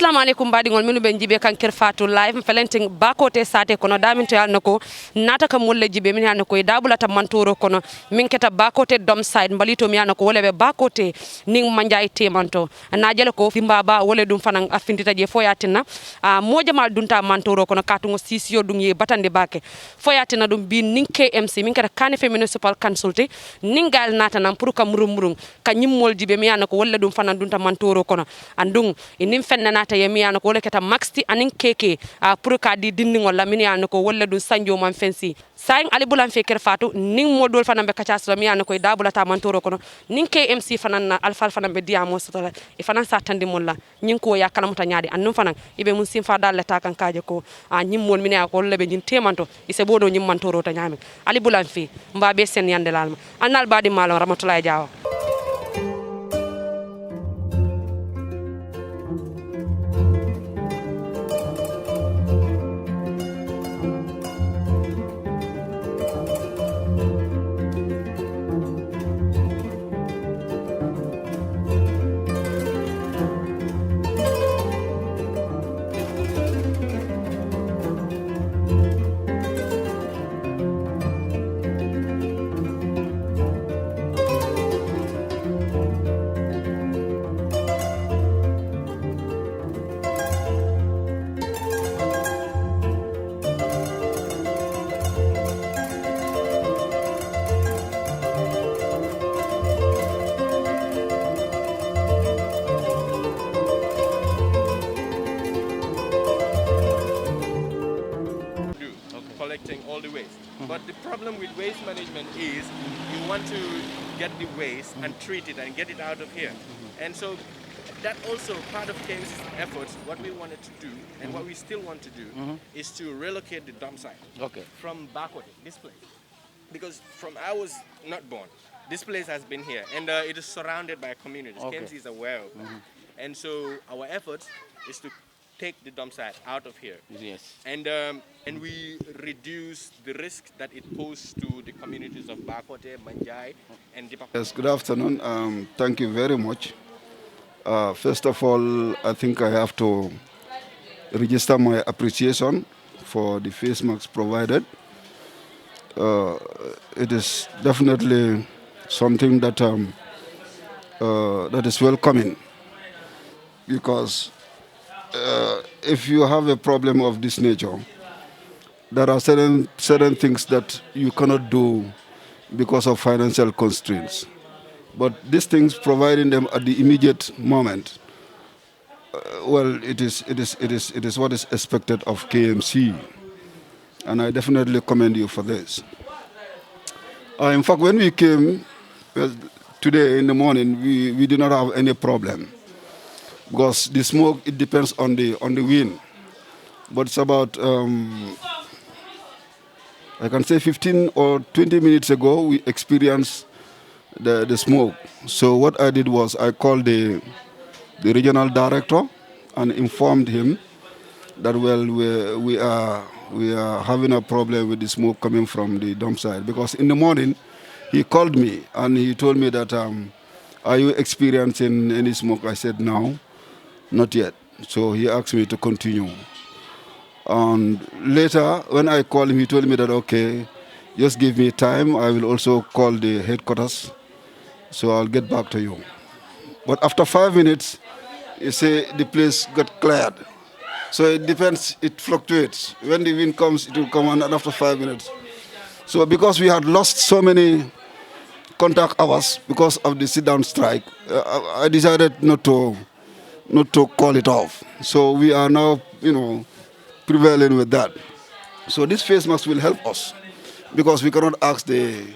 assalamu alaikum baɗigol minu ɓe jiiɓe kan Kerr Fatou live felenting Bakoteh sate kono daminto yalno ko nata kam wolle jiiɓe min yalno koye dabulata mantoro kono min keta Bakoteh Dumpsite mbalito mi yalno ko wole ɓe Bakoteh ning mandiaye temanto na jele ko fimbaba wole ɗum fanan affindita je fo yatinna mojamal dunta mantoro kono katugo sisiyo ɗum ye batande bake fo yatina ɗum bi ning KMC min keta Kanife municipal consulté ning gal nata nan pour kam murum ka ñimmol jiiɓe mi yalno ko wolle ɗum fanan dunta mantoro kono andum inin nata yemi yana ko wole keta maxti anin keke pour ka di dindingol la min yana ko wolle dun sanjo man fensi sayin ali bulan fe Kerr Fatou ning modol fanan be kacaslo mi yana ko dabulata mantoro kono ning KMC fanan na alfal fanan be diamo sotala e fanan sa tandi molla ning ko ya kala muta nyaade annum fanan ibe mun sim fa dalle ta kan kaaje ko nyimmol min ya ko wolle be jin temanto ise bodo nyim mantoro ta nyami ali bulan fe mbabe sen yande lalma annal badi malo rahmatullahi jawa. Collecting all the waste. But the problem with waste management is you want to get the waste and treat it and get it out of here. And so that also part of KMC's efforts, what we wanted to do and what we still want to do is to relocate the dump site from Bakoteh, this place. Because from I was not born, this place has been here and it is surrounded by communities. KMC is aware of that. And so our efforts is to take the dump site out of here. Yes. And we reduce the risk that it poses to the communities of Bakoteh, Manjai, and Dipak. Yes, good afternoon. Thank you very much. First of all, I think I have to register my appreciation for the face masks provided. It is definitely something that that is welcoming, because if you have a problem of this nature, there are certain things that you cannot do because of financial constraints. But these things, providing them at the immediate moment, well, it is what is expected of KMC, and I definitely commend you for this. In fact, when we came today in the morning, we did not have any problem, because the smoke, it depends on the wind. But it's about I can say 15 or 20 minutes ago we experienced the smoke. So what I did was I called the regional director and informed him that, well, we are having a problem with the smoke coming from the dump site, because in the morning he called me and he told me that are you experiencing any smoke? I said no, not yet. So he asked me to continue. And later, when I called him, he told me that, okay, just give me time. I will also call the headquarters, so I'll get back to you. But after 5 minutes, you say the place got cleared. So it depends, it fluctuates. When the wind comes, it will come on, and after 5 minutes. So because we had lost so many contact hours because of the sit-down strike, I decided not to call it off. So we are now, prevailing with that. So this face mask will help us, because we cannot ask the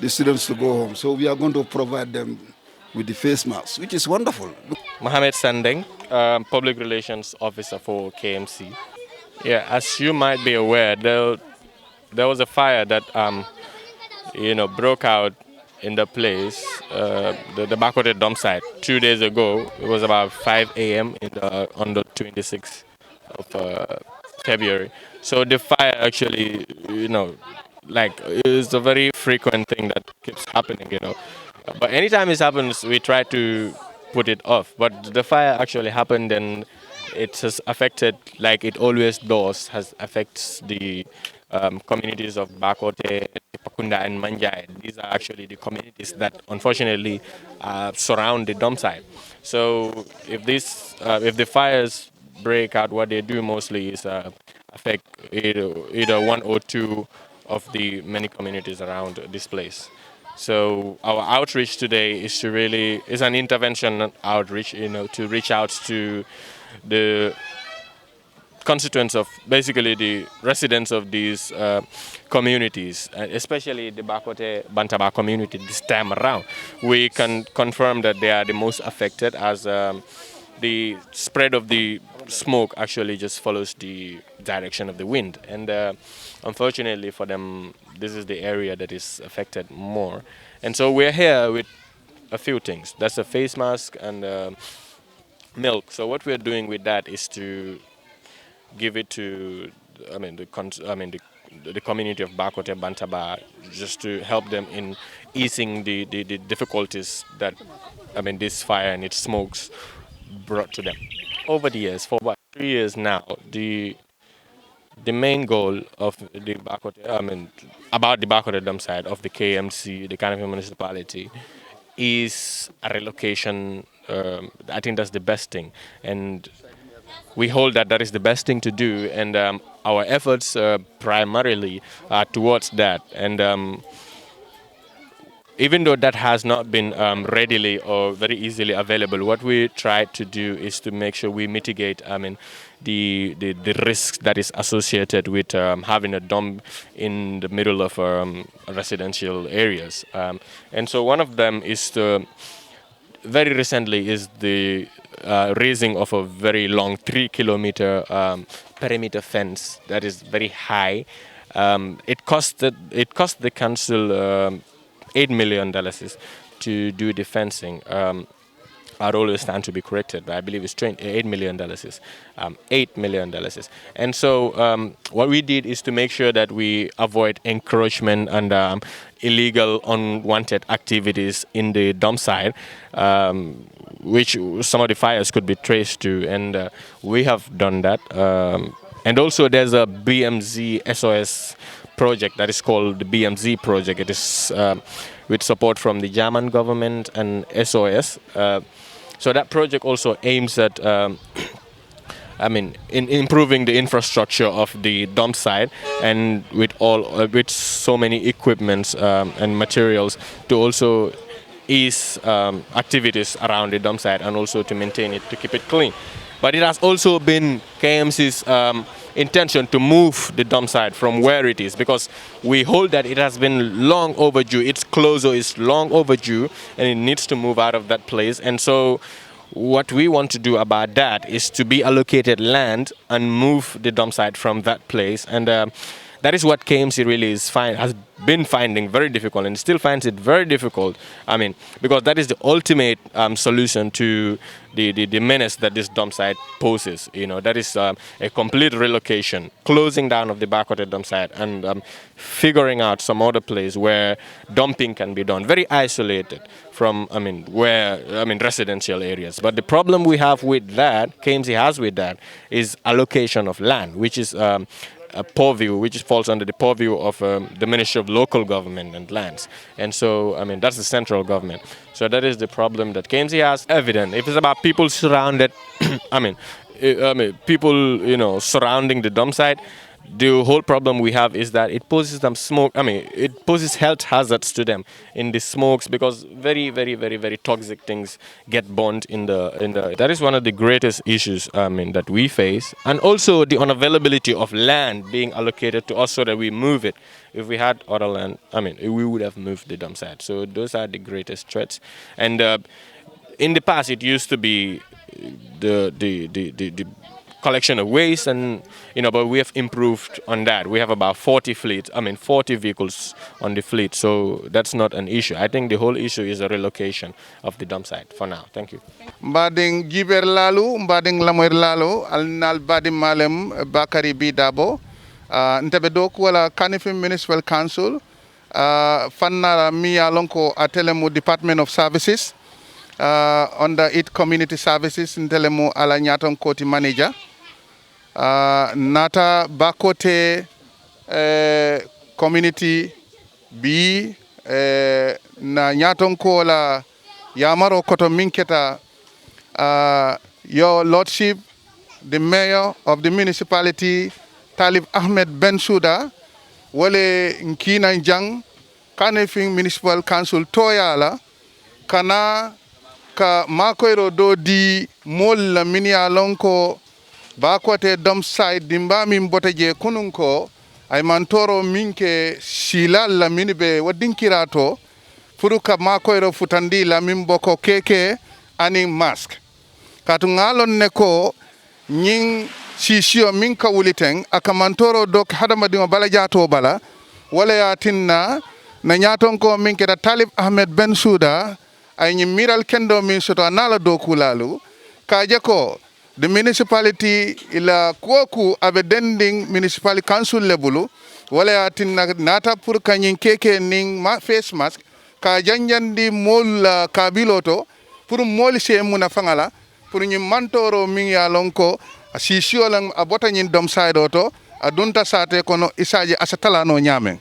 students to go home. So we are going to provide them with the face masks, which is wonderful. Mohamed Sandeng, Public Relations Officer for KMC. Yeah, as you might be aware, there was a fire that broke out in the place, the Bakoteh dump site 2 days ago. It was about 5 a.m. on the 26th of February. So the fire actually, it's a very frequent thing that keeps happening, But anytime it happens, we try to put it off. But the fire actually happened, and it has affected, like it always does, has affects the communities of Bakoteh, Pakunda, and Manjai. These are actually the communities that unfortunately surround the dump site. So if the fires break out, what they do mostly is affect either one or two of the many communities around this place. So our outreach today is an intervention outreach, to reach out to the constituents of basically the residents of these communities, especially the Bakoteh Bantaba community this time around. We can confirm that they are the most affected, as the spread of the smoke actually just follows the direction of the wind. And unfortunately for them, this is the area that is affected more. And so we're here with a few things. That's a face mask and milk. So what we're doing with that is to give it to, the community of Bakoteh Bantaba, just to help them in easing the difficulties that, this fire and its smokes brought to them. Over the years, for about 3 years now, the main goal of the Bakoteh, about the Bakoteh dump site of the KMC, the Kanifing municipality, is a relocation. I think that's the best thing, and we hold that is the best thing to do, and our efforts primarily are towards that. And even though that has not been readily or very easily available, what we try to do is to make sure we mitigate, the risks that is associated with having a dump in the middle of residential areas. And so one of them is very recently is the raising of a very long 3-kilometer perimeter fence that is very high. It cost the council $8 million to do the fencing. I'd always stand to be corrected, but I believe it's $8 million. $8 million. And so what we did is to make sure that we avoid encroachment and illegal, unwanted activities in the dump site, which some of the fires could be traced to. And we have done that. And also there's a BMZ SOS project that is called the BMZ project. It is with support from the German government and SOS. So that project also aims at, in improving the infrastructure of the dump site, and with so many equipments and materials to also ease activities around the dump site, and also to maintain it, to keep it clean. But it has also been KMC's intention to move the dump site from where it is, because we hold that it has been long overdue. Its closure is long overdue, and it needs to move out of that place. And so what we want to do about that is to be allocated land and move the dump site from that place. And that is what KMC really has been finding very difficult, and still finds it very difficult. Because that is the ultimate solution to the menace that this dump site poses. That is a complete relocation, closing down of the Bakoteh dump site, and figuring out some other place where dumping can be done, very isolated from, residential areas. But the problem we have with that, KMC has with that, is allocation of land, which is a purview, which falls under the purview of the Ministry of Local Government and Lands. And so, that's the central government. So that is the problem that KMC has. Evident. If it's about people surrounded, people, surrounding the dump site, the whole problem we have is that it poses them it poses health hazards to them in the smokes, because very, very, very, very toxic things get burned in the. That is one of the greatest issues that we face, and also the unavailability of land being allocated to us so that we move it. If we had other land, we would have moved the dump site. So those are the greatest threats. And in the past, it used to be the collection of waste, and but we have improved on that. We have about 40 vehicles on the fleet, so that's not an issue. I think the whole issue is a relocation of the dump site for now. Thank you. Mbading Jiber Lalu, Mbading Lamoir Lalu, Alnal Badim Malem Bakari Bidabo, Ntebedok wala Kanifing Municipal Council, Fanna Mia Lonko Atelemu Department of Services, under it community services ntelemo ala nyaton koti manager nata Bakoteh community bi na nyaton ko la yamaro koto minketa your lordship the mayor of the municipality Talib Ahmed Bensouda wale nkina jang kanefing municipal council toyala kana ka makoyro do di mol la minia lonko Bakoteh Dumpsite dimba min boteje kununko ay mantoro minke silal la minibe wadinkirato furuka makoyro futandi la min boko keke ani mask katu ngalon ne ko nyin sisio min ka wuliten aka mantoro dok hadamadimo bala jato bala wala ya tinna na nyaton ko min ke da Talib Ahmed Bensouda ay nyi miral kendo min soto nala dokulalu kaje ko the municipality ila kuoku abe dending municipal council lebulu wala ya tinna nata pour kanyin keke ning face mask ka janjandi mol kabiloto pour mol se muna fangala pour nyi mantoro min ya lonko sisio lang abota nyin Dumpsite to adunta sate kono isaje asatala no nyamen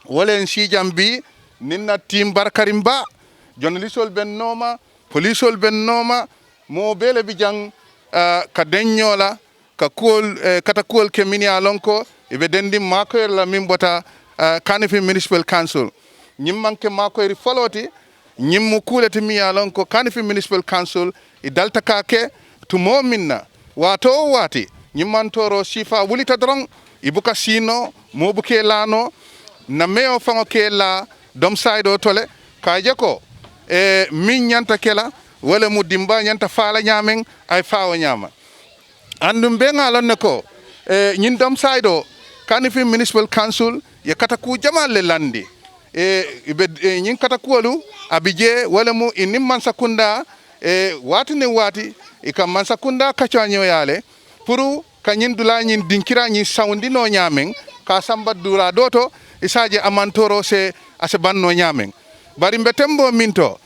wolen si jambi ninna tim barkarimba journalistol ben noma policeol ben noma mo bele bi jang ka denyola ka kol kata kol ke minia lonko ibe dendi makoyer la mimbota kanifi municipal council nyim manke makoyri foloti nyim mu kuleti miya lonko kanifi municipal council i dalta kake tumo minna wato wati nyimantoro sifa wulita drong ibuka sino mobuke lano na meo fango ke la Dumpsite do tole kaje ko min nyanta kela wala mu dimba nyanta fala nyamen ay faawo nyama andum be ngalon ne ko nyin Dumpsite do kanifi municipal council ye kata ku jamal le landi nyin kata kuolu abije wala mu inim man sakunda wati ne wati ikam man sakunda kachanyo yale puru kanyin dula nyin dinkira nyin saundi no nyamen ka samba dura doto isaje amantoro se asebanno nyamen bari mbetembo minto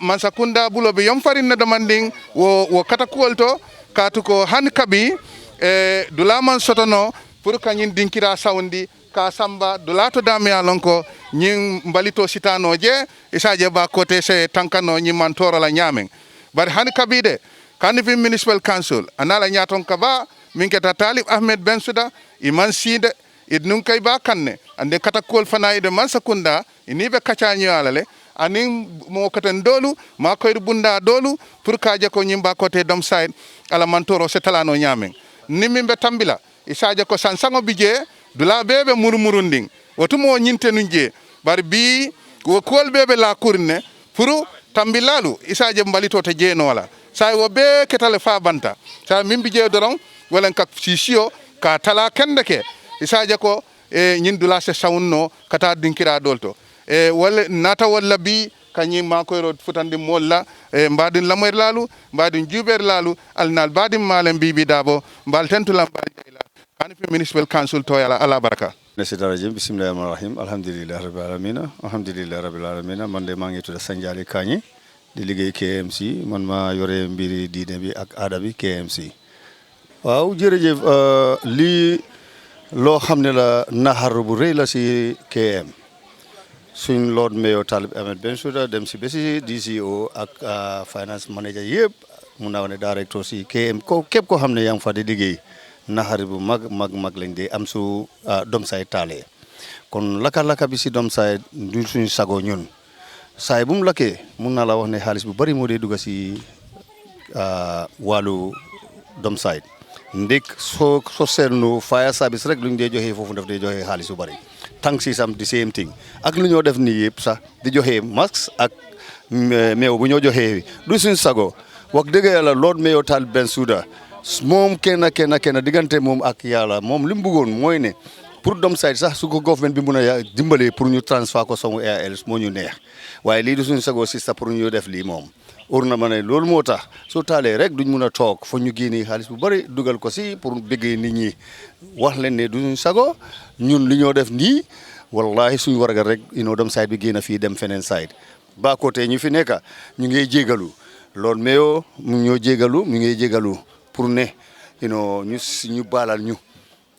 man sakunda bulo be yom farin na demanding wo kata kuolto katuko han kabi dula man sotono puru kanyin dinkira saundi ka samba dulato dame alonko nyin mbalito sitano je isaje Bakoteh se tankano nyin mantoro la nyamen bari han kabide kanifi municipal council anala nyaton kaba minketa Talib Ahmed Bensouda iman sinde idnun kay ba kanne ande kata kol fana ide man sakunda inibe kachanyo alale anin mo katen dolu ma koyr bunda dolu pour kaje ko nyin Bakoteh Dumpsite ala mantoro se talano nyamen nimimbe tambila isaje ko sansango bije dula bebe murmurunding wotumo nyinte nunje bar bi wo kol bebe la kurne pour tambilalu isaje mbalito te jenola say wo be ketale fa banta sa mimbi je doron wala kak sisio ka tala kendeke isaje ko nyin dula se sawnno kata dinkira dolto wala nata wala bi kanyi makoyro futandi molla mbadin lamoy lalu mbadin juber lalu alnal badim malen bibi dabo mbal tentulam barila kanifi municipal council to yala ala baraka Bismillahirrahmanirrahim. Bismillahirrahmanirrahim. Alhamdulillah rabbil alamin. Alhamdulillah rabbil alamin. Man de mangi tudda Sanjali Kani di liggéey KMC man ma yore mbiri diine bi ak aada bi KMC. waaw jërëjëf lii loo xam ne la naxar bu rëy la si KM suñ Lord Mayor Talib Ahmed Bensouda dem si ba si DCO ak finance manager yëpp mun naa ne directeur si KM ko képp koo xam ne yaa ngi fa di liggéey naxari bu mag lañ dee am su Dumpsite taalee kon laka bi si Dumpsite du suñ sago ñun saay bu mu lakkee mun naa la wax ne xaalis bu bari moo dee dugg si wàllu Dumpsite ndek soo seetlu fire service rek lu ñu dee joxee foofu daf dee joxe xaalis bu bari tànk si sam di same thing ak lu ñoo def nii yëpp sax di joxe masque ak meew bu ñoo joxee du suñ sago wax dëgg yàlla Lord Mayor Talib Bensouda moom kenn diggante moom ak yàlla moom li mu bëggoon mooy ne pour Dumpsite sax su ko government bi mun a dimbalee pour ñu transfert ko songu ARS moo ñu neex waaye lii du suñu sago si sax pour ñu def lii moom or na ma ne loolu moo tax soo taalee rek duñ mun a toog fa ñu génnee xaalis bu bari dugal ko si pour bëggee nit ñi wax leen ne du suñu sago ñun li ñoo def nii wallahi suñu wargal rek Dumpsite bi génn fii dem feneen side Bakoteh ñu fi nekk ñu ngi jégalu Lord Mayor mu ñoo jégalu mu ngi jégalu pour ne ñu baalal ñu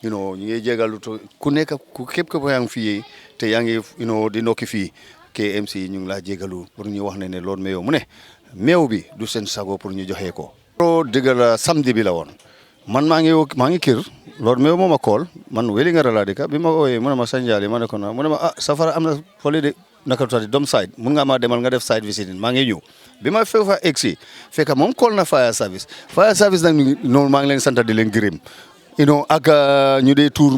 ñu ngi jégalu ku nekk ku képp ko yaa ngi fii te yaa ngi di nokki fii KMC ñu ngi laa jégalu pour ñu wax ne Lord Mayor mu ne meew bi du seen sago pour ñu joxe ko. dëgg la samedi bi la woon man maa ngi kër Lord Mayor moo ma kool man weli nga rala dika bi ma ooyee mu ne ma sanjaali ma ne ko mu ne ma safara am na fole de naka tuuti Dumpsite mun nga maa demal nga def site visiting maa ngi ñëw bi ma fekk fa egg si fekk moom kool na fire service nag noonu maa ngi leen sant di leen gërëm ak ñu dee tuur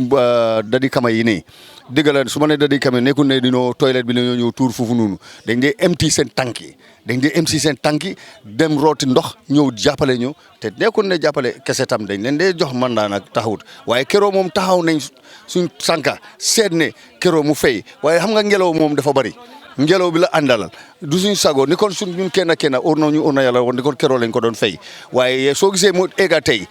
dadi kama yi nii dëgg la su ma nee dadi kama nekkul ne toilette bi la ñoo ñëw tuur foofu noonu dañ dee empty seen tànk yi dem rooti ndox ñëw jàppale ñu te nekkul ne jàppale kese tam dañ leen dee jox mandat nag taxawut waaye keroo moom taxaw nañ suñ sànka seet ne keroo mu fay waaye xam nga ngelaw moom dafa bari ngelaw bi la àndalal du suñ sago ni kon suñ ñun kenn or na yàlla woon ni kon keroo lañ ko doon fay waaye soo gisee mu egga tey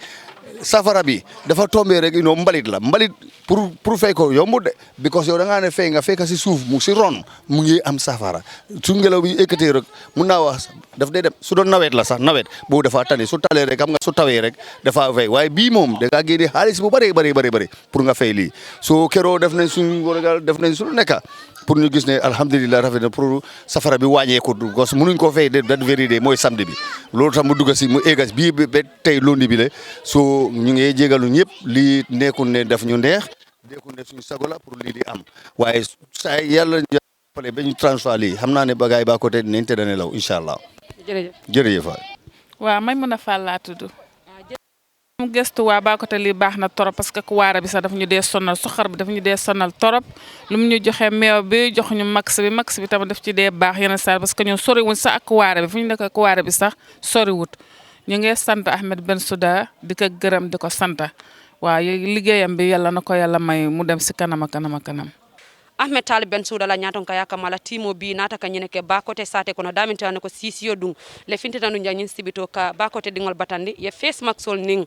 safara bi dafa tombé rek mbalit la mbalit pour fay ko yombut de because yow da ngaa ne fay nga fekk si suuf mu si ron mu ngi am safara su ngelaw bi ekkatee rek mun naa wax daf dee dem su doon nawet la sax nawet boobu dafa tane su talee rek xam nga su tawee rek dafa fay waaye bii moom da ngaa génne xaalis bu bëri pour nga fay lii soo keroo def nañ suñu nekka pour ñu gis ne alhamdulilah rafet na pour safara bi wàññeeku parce que mënuñ koo fay that very day mooy samedi bi loolu tax mu dugg si mu eggas bii ba tey lundi bi la soo ñu ngi jégalu ñëpp lii nekkul ne daf ñu neex nekkul ne suñu sago la pour lii di am waaye saa yàlla jàppale ba ñu transfert lii xam naa ne bagaay Bakoteh dinañ te dane law incha allah. jërëjëf waay. waaw may mën a fàll laa tudd. mu gëstu waa Bakoteh lii baax na torop parce que kuwaara bi sax daf ñu dee sonal soxar bi daf ñu dee sonal torop lu mu ñu joxe meew bi jox ñu max bi tamit daf ci dee baax yenn saa parce que ñun soriwuñ sax ak kuwaara bi fu ñu nekk kuwaara bi sax soriwut ñu ngi sant Ahmed Bensouda di ko gërëm di ko sant waaw liggéeyam bi yàlla na ko yàlla may mu dem si kanam a kanam. Ahmed Talib Bensouda la nyaton ka yakamala timo bi nata ka nyine ke Bakoteh sate kono daminta ko sisiyo dung le fintina nu nyanyin sibito ka Bakoteh dingol batandi ye face maxol ning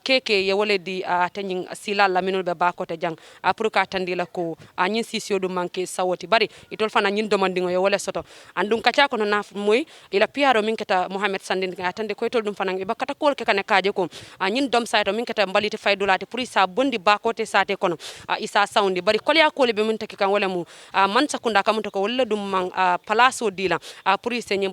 keke ye wole di tanyin silal la minul be Bakoteh jang pour ka tandi la ko nyin sisiyo dum manke sawoti bari itol fana nyin domandingo ye wole soto andum kacha kono na moy ila piaro min keta Mohamed Sandin ka tande ko tol dum fana be kata kol ke kane kaje ko nyin Dumpsite min keta mbaliti faydulati pour isa bondi Bakoteh sate kono isa soundi bari kolya kole be mun kan wala mu man sakunda kamunta ko wala dum man palaso dila pour isenyi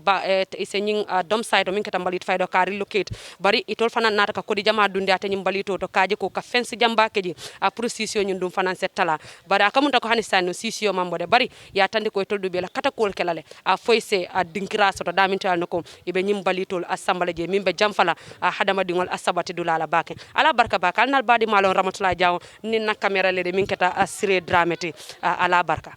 Dumpsite min keta mbalit faydo ka relocate bari itol fana nata ka kodi jama dunde atani mbalito to kaje ko ka fence jamba keji pour sisio nyum dum fana setala bari akamunta ko hanisano sisio mambode bari ya tande ko toldu be la kata kol kelale foyse dinkira soto damintal nako ibe nyim balitol assemblée je mimbe jamfala hadama dingol asabati dulala bake ala barka bakal nal badi malon ramatullah jaw ni na camera le de min keta asire dramati ala barka